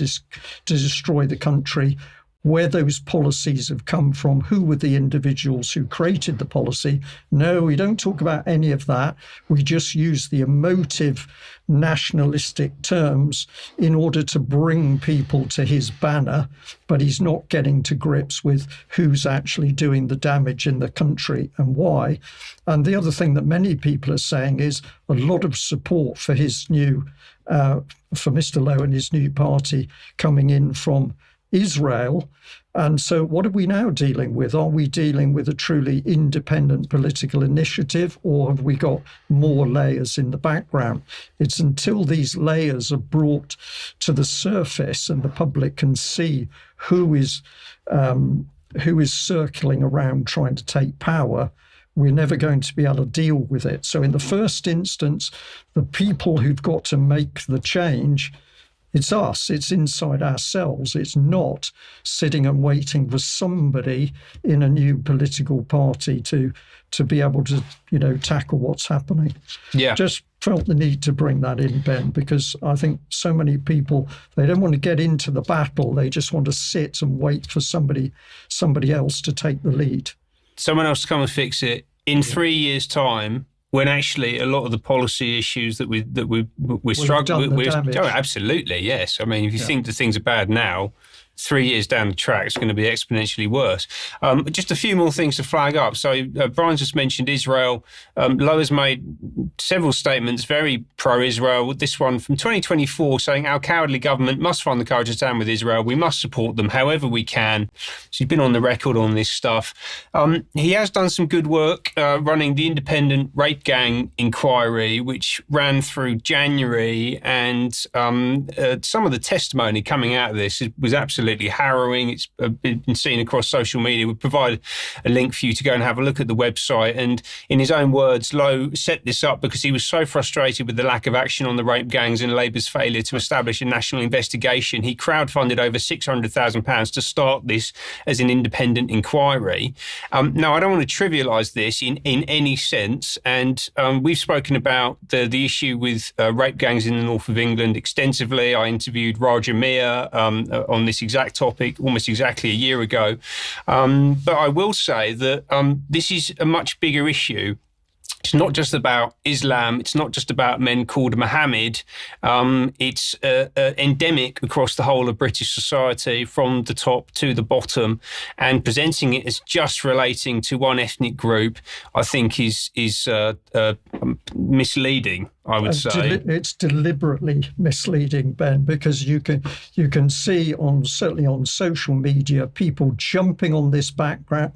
destroy the country, where those policies have come from, who were the individuals who created the policy? No, we don't talk about any of that. We just use the emotive nationalistic terms in order to bring people to his banner, but he's not getting to grips with who's actually doing the damage in the country and why. And the other thing that many people are saying is a lot of support for his new, for Mr. Lowe and his new party coming in from Israel. And so what are we now dealing with? Are we dealing with a truly independent political initiative, or have we got more layers in the background? It's until these layers are brought to the surface and the public can see who is circling around trying to take power, we're never going to be able to deal with it. So in the first instance, the people who've got to make the change, it's us, it's inside ourselves. It's not sitting and waiting for somebody in a new political party to be able to, tackle what's happening. Yeah. Just felt the need to bring that in, Ben, because I think so many people, they don't want to get into the battle. They just want to sit and wait for somebody else to take the lead. Someone else to come and fix it. In 3 years' time, when actually a lot of the policy issues that we're struggling with, absolutely, yes. I mean, if you think that things are bad now, 3 years down the track, it's going to be exponentially worse. Just a few more things to flag up. So Brian's just mentioned Israel. Lowe has made several statements very pro-Israel. This one from 2024 saying our cowardly government must find the courage to stand with Israel. We must support them however we can. So he's been on the record on this stuff. He has done some good work running the independent rape gang inquiry, which ran through January. And some of the testimony coming out of this was absolutely harrowing. It's been seen across social media. We'll provide a link for you to go and have a look at the website. And in his own words, Lowe set this up because he was so frustrated with the lack of action on the rape gangs and Labour's failure to establish a national investigation. He crowdfunded over £600,000 to start this as an independent inquiry. Now, I don't want to trivialise this in any sense. And we've spoken about the issue with rape gangs in the north of England extensively. I interviewed Raja Mir on this exact topic almost exactly a year ago. But I will say that this is a much bigger issue. It's not just about Islam. It's not just about men called Mohammed. It's endemic across the whole of British society, from the top to the bottom, and presenting it as just relating to one ethnic group, I think is misleading. I would say it's deliberately misleading, Ben, because you can see certainly on social media, people jumping on this bandwagon.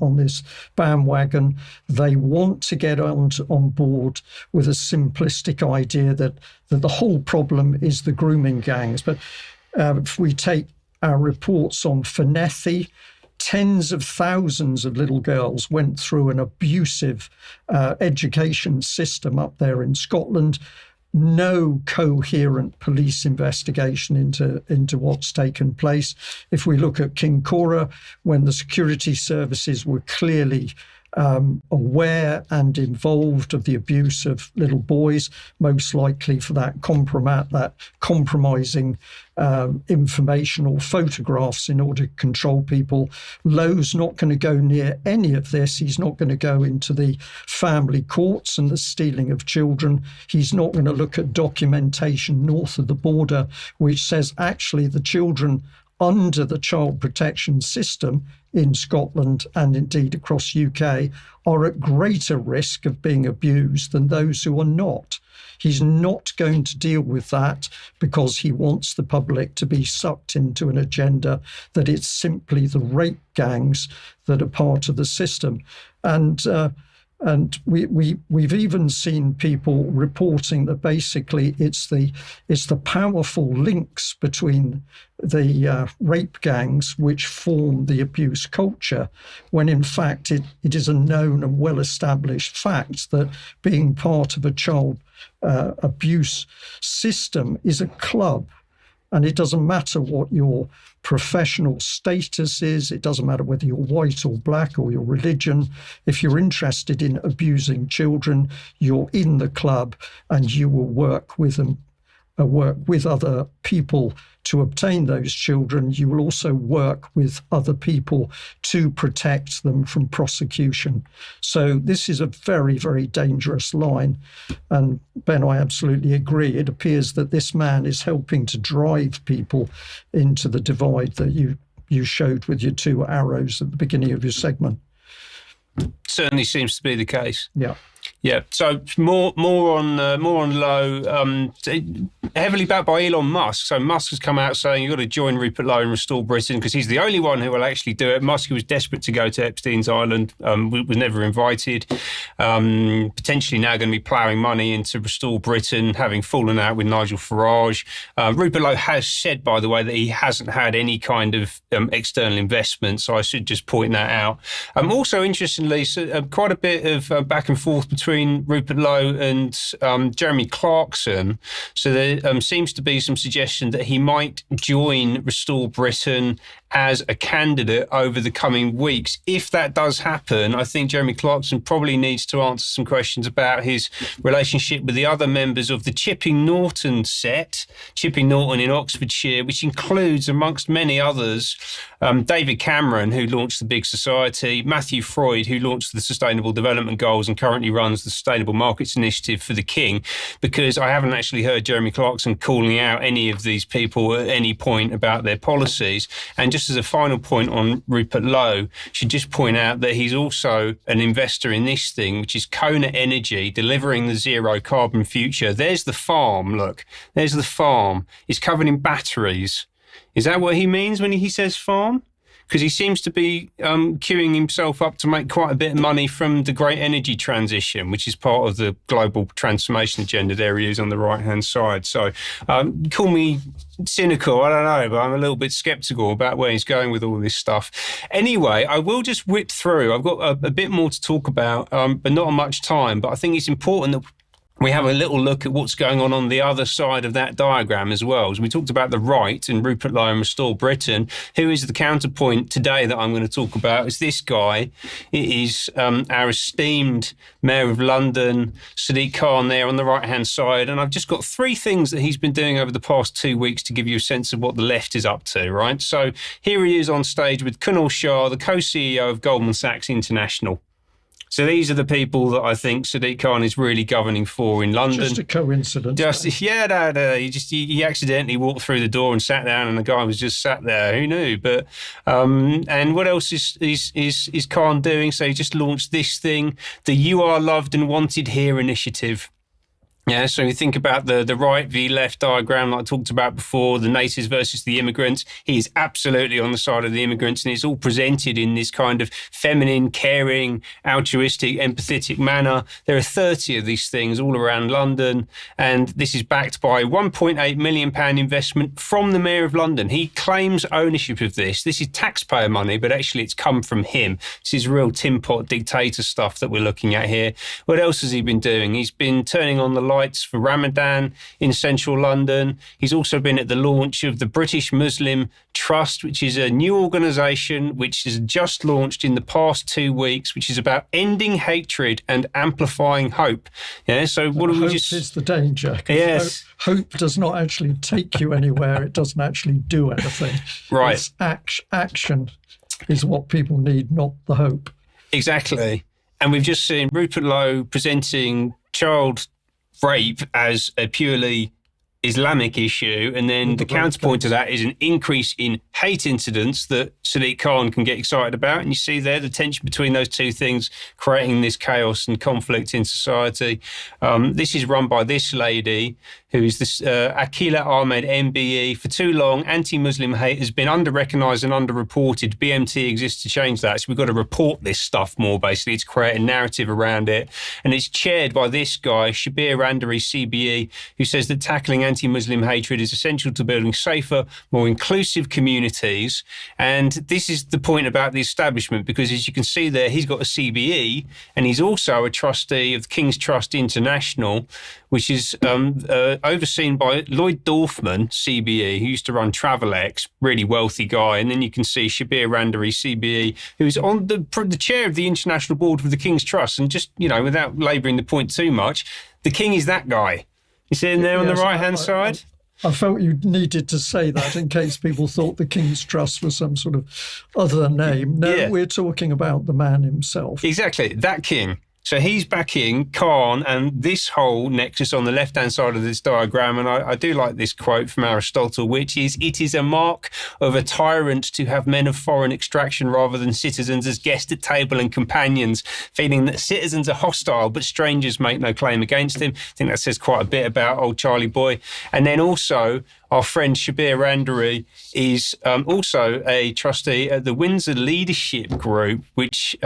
They want to get on board with a simplistic idea that the whole problem is the grooming gangs. But if we take our reports on Fenethy, tens of thousands of little girls went through an abusive education system up there in Scotland. No coherent police investigation into what's taken place. If we look at Kincora, when the security services were clearly aware and involved of the abuse of little boys, most likely for that compromising information or photographs in order to control people. Lowe's not going to go near any of this. He's not going to go into the family courts and the stealing of children. He's not going to look at documentation north of the border, which says actually the children under the child protection system in Scotland and indeed across UK are at greater risk of being abused than those who are not. He's not going to deal with that because he wants the public to be sucked into an agenda that it's simply the rape gangs that are part of the system. And we've even seen people reporting that basically it's the powerful links between the rape gangs which form the abuse culture, when in fact it is a known and well-established fact that being part of a child abuse system is a club And it doesn't matter what your professional status is. It doesn't matter whether you're white or black or your religion. If you're interested in abusing children, you're in the club and you will work with them, work with other people to obtain those children. You will also work with other people to protect them from prosecution. So this is a very, very dangerous line. And Ben, I absolutely agree. It appears that this man is helping to drive people into the divide that you showed with your two arrows at the beginning of your segment. Certainly seems to be the case. Yeah. Yeah, so more on Lowe, heavily backed by Elon Musk. So Musk has come out saying you've got to join Rupert Lowe and restore Britain because he's the only one who will actually do it. Musk, who was desperate to go to Epstein's Island, was never invited. Potentially now going to be ploughing money into restore Britain, having fallen out with Nigel Farage. Rupert Lowe has said, by the way, that he hasn't had any kind of external investment. So I should just point that out. Also, interestingly, quite a bit of back and forth between Rupert Lowe and Jeremy Clarkson. So there seems to be some suggestion that he might join Restore Britain as a candidate over the coming weeks. If that does happen, I think Jeremy Clarkson probably needs to answer some questions about his relationship with the other members of the Chipping Norton set, Chipping Norton in Oxfordshire, which includes, amongst many others, David Cameron, who launched the Big Society, Matthew Freud, who launched the Sustainable Development Goals and currently runs the Sustainable Markets Initiative for the King, because I haven't actually heard Jeremy Clarkson calling out any of these people at any point about their policies. And just as a final point on Rupert Lowe, should just point out that he's also an investor in this thing, which is Kona Energy, delivering the zero carbon future. There's the farm, look, there's the farm. It's covered in batteries. Is that what he means when he says farm? Because he seems to be queuing himself up to make quite a bit of money from the great energy transition, which is part of the global transformation agenda. There he is on the right-hand side. So call me cynical, I don't know, but I'm a little bit sceptical about where he's going with all this stuff. Anyway, I will just whip through. I've got a bit more to talk about, but not much time. But I think it's important that we have a little look at what's going on the other side of that diagram as well. As we talked about the right and Rupert Lowe and Restore Britain, who is the counterpoint today that I'm going to talk about is this guy. It is our esteemed Mayor of London, Sadiq Khan, there on the right-hand side. And I've just got three things that he's been doing over the past 2 weeks to give you a sense of what the left is up to, right? So here he is on stage with Kunal Shah, the co-CEO of Goldman Sachs International. So these are the people that I think Sadiq Khan is really governing for in London. Just a coincidence. He accidentally walked through the door and sat down, and the guy was just sat there. Who knew? But and what else is Khan doing? So he just launched this thing, the You Are Loved and Wanted Here initiative. Yeah, so you think about the right v left diagram that I talked about before, the natives versus the immigrants. He is absolutely on the side of the immigrants, and it's all presented in this kind of feminine, caring, altruistic, empathetic manner. There are 30 of these things all around London, and this is backed by £1.8 million investment from the Mayor of London. He claims ownership of this. This is taxpayer money, but actually it's come from him. This is real tin pot dictator stuff that we're looking at here. What else has he been doing? He's been turning on the lights for Ramadan in central London. He's also been at the launch of the British Muslim Trust, which is a new organisation which has just launched in the past 2 weeks, which is about ending hatred and amplifying hope. Yeah, so what do we just... Hope is the danger. Yes. Hope does not actually take you anywhere. It doesn't actually do anything. Right. It's action is what people need, not the hope. Exactly. And we've just seen Rupert Lowe presenting child rape as a purely Islamic issue, and then the counterpoint to that is an increase in hate incidents that Sadiq Khan can get excited about. And you see there the tension between those two things creating this chaos and conflict in society. This is run by this lady who is this Akila Ahmed MBE. For too long, anti-Muslim hate has been under-recognised and under-reported. BMT exists to change that. So we've got to report this stuff more, basically, to create a narrative around it. And it's chaired by this guy, Shabir Andari, CBE, who says that tackling anti-Muslim hatred is essential to building safer, more inclusive communities. And this is the point about the establishment, because as you can see there, he's got a CBE, and he's also a trustee of the King's Trust International, which is overseen by Lloyd Dorfman, CBE, who used to run TravelX, really wealthy guy. And then you can see Shabir Randery, CBE, who's on the chair of the International Board of the King's Trust. And just, without labouring the point too much, the King is that guy. You see him there on the right-hand side? I felt you needed to say that in case people thought the King's Trust was some sort of other name. No, we're talking about the man himself. Exactly, that king. So he's backing Khan and this whole nexus on the left-hand side of this diagram. And I do like this quote from Aristotle, which is, "It is a mark of a tyrant to have men of foreign extraction rather than citizens as guests at table and companions, feeling that citizens are hostile, but strangers make no claim against him." I think that says quite a bit about old Charlie Boy. And then also, our friend Shabir Randery is also a trustee at the Windsor Leadership Group, which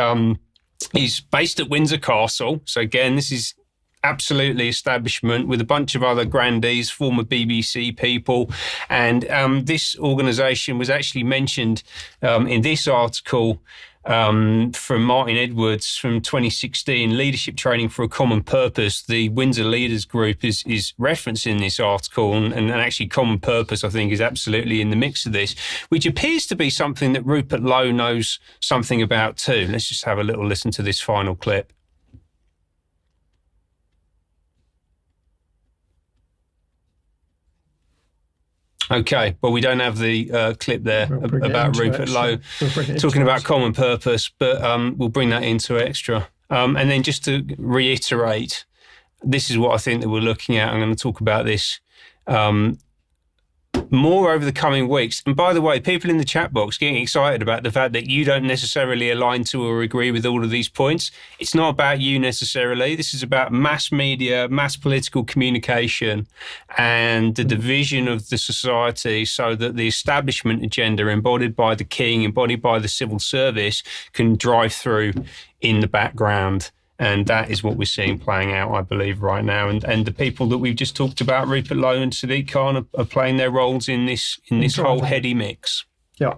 is based at Windsor Castle. So again, this is absolutely establishment with a bunch of other grandees, former BBC people. And this organisation was actually mentioned in this article from Martin Edwards from 2016, Leadership Training for a Common Purpose. The Windsor Leaders Group is referenced in this article, and actually common purpose, I think, is absolutely in the mix of this, which appears to be something that Rupert Lowe knows something about too. Let's just have a little listen to this final clip. Okay, well, we don't have the clip there about Rupert Lowe talking about common purpose, but we'll bring that into extra. And then just to reiterate, this is what I think that we're looking at. I'm going to talk about this more over the coming weeks. And by the way, people in the chat box getting excited about the fact that you don't necessarily align to or agree with all of these points. It's not about you necessarily. This is about mass media, mass political communication, and the division of the society so that the establishment agenda embodied by the king, embodied by the civil service, can drive through in the background. And that is what we're seeing playing out, I believe, right now. And the people that we've just talked about, Rupert Lowe and Sadiq Khan, are playing their roles in this whole heady mix. Yeah.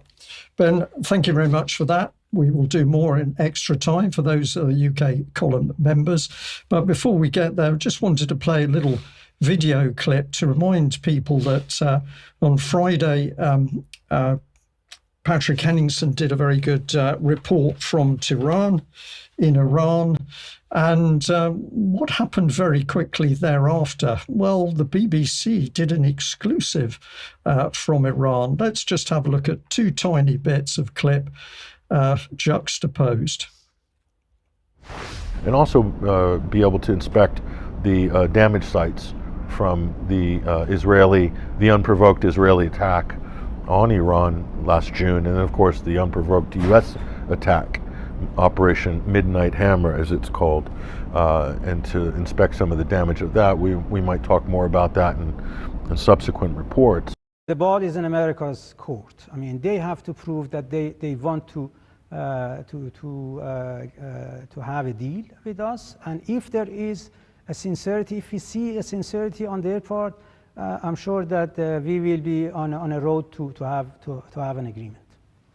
Ben, thank you very much for that. We will do more in extra time for those UK column members. But before we get there, I just wanted to play a little video clip to remind people that on Friday, Patrick Henningsen did a very good report from Tehran in Iran. And what happened very quickly thereafter? Well, the BBC did an exclusive from Iran. Let's just have a look at two tiny bits of clip juxtaposed. And also be able to inspect the damage sites from the unprovoked Israeli attack on Iran last June, and of course the unprovoked U.S. attack, Operation Midnight Hammer, as it's called, and to inspect some of the damage of that. We might talk more about that in subsequent reports. The ball is in America's court. I mean, they have to prove that they want to have a deal with us, and if there is a sincerity, if we see a sincerity on their part, I'm sure that we will be on a road to have an agreement.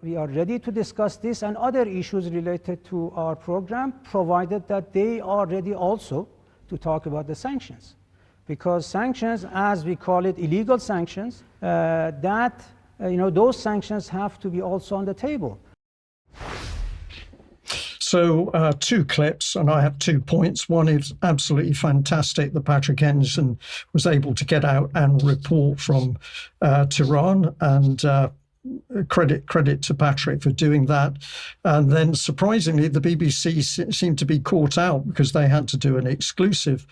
We are ready to discuss this and other issues related to our program, provided that they are ready also to talk about the sanctions. Because sanctions, as we call it, illegal sanctions, those sanctions have to be also on the table. So two clips, and I have 2 points. One is absolutely fantastic that Patrick Henderson was able to get out and report from Tehran, and credit to Patrick for doing that. And then surprisingly, the BBC seemed to be caught out because they had to do an exclusive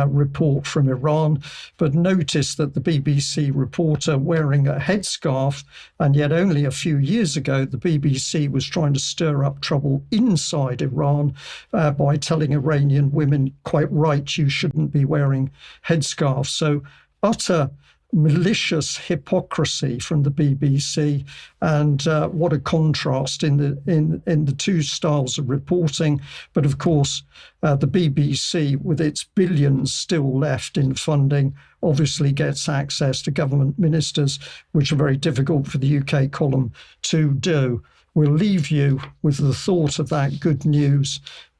report from Iran. But notice that the BBC reporter wearing a headscarf, and yet only a few years ago the BBC was trying to stir up trouble inside Iran by telling Iranian women, quite right, you shouldn't be wearing headscarves. So utter malicious hypocrisy from the BBC, and what a contrast in the two styles of reporting. But of course, the BBC, with its billions still left in funding, obviously gets access to government ministers, which are very difficult for the UK column to do. We'll leave you with the thought of that good news.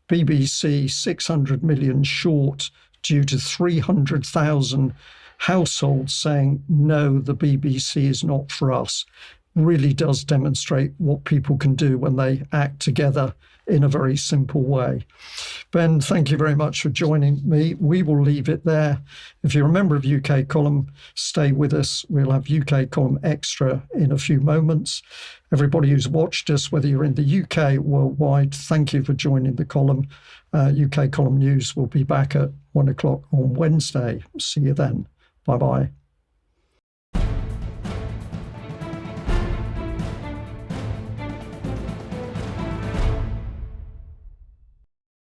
BBC 600 million short due to 300,000 households saying, no, the BBC is not for us, really does demonstrate what people can do when they act together in a very simple way. Ben, thank you very much for joining me. We will leave it there. If you're a member of UK Column, stay with us. We'll have UK Column Extra in a few moments. Everybody who's watched us, whether you're in the UK, worldwide, thank you for joining the column. UK Column News will be back at 1 o'clock on Wednesday. See you then. Bye-bye.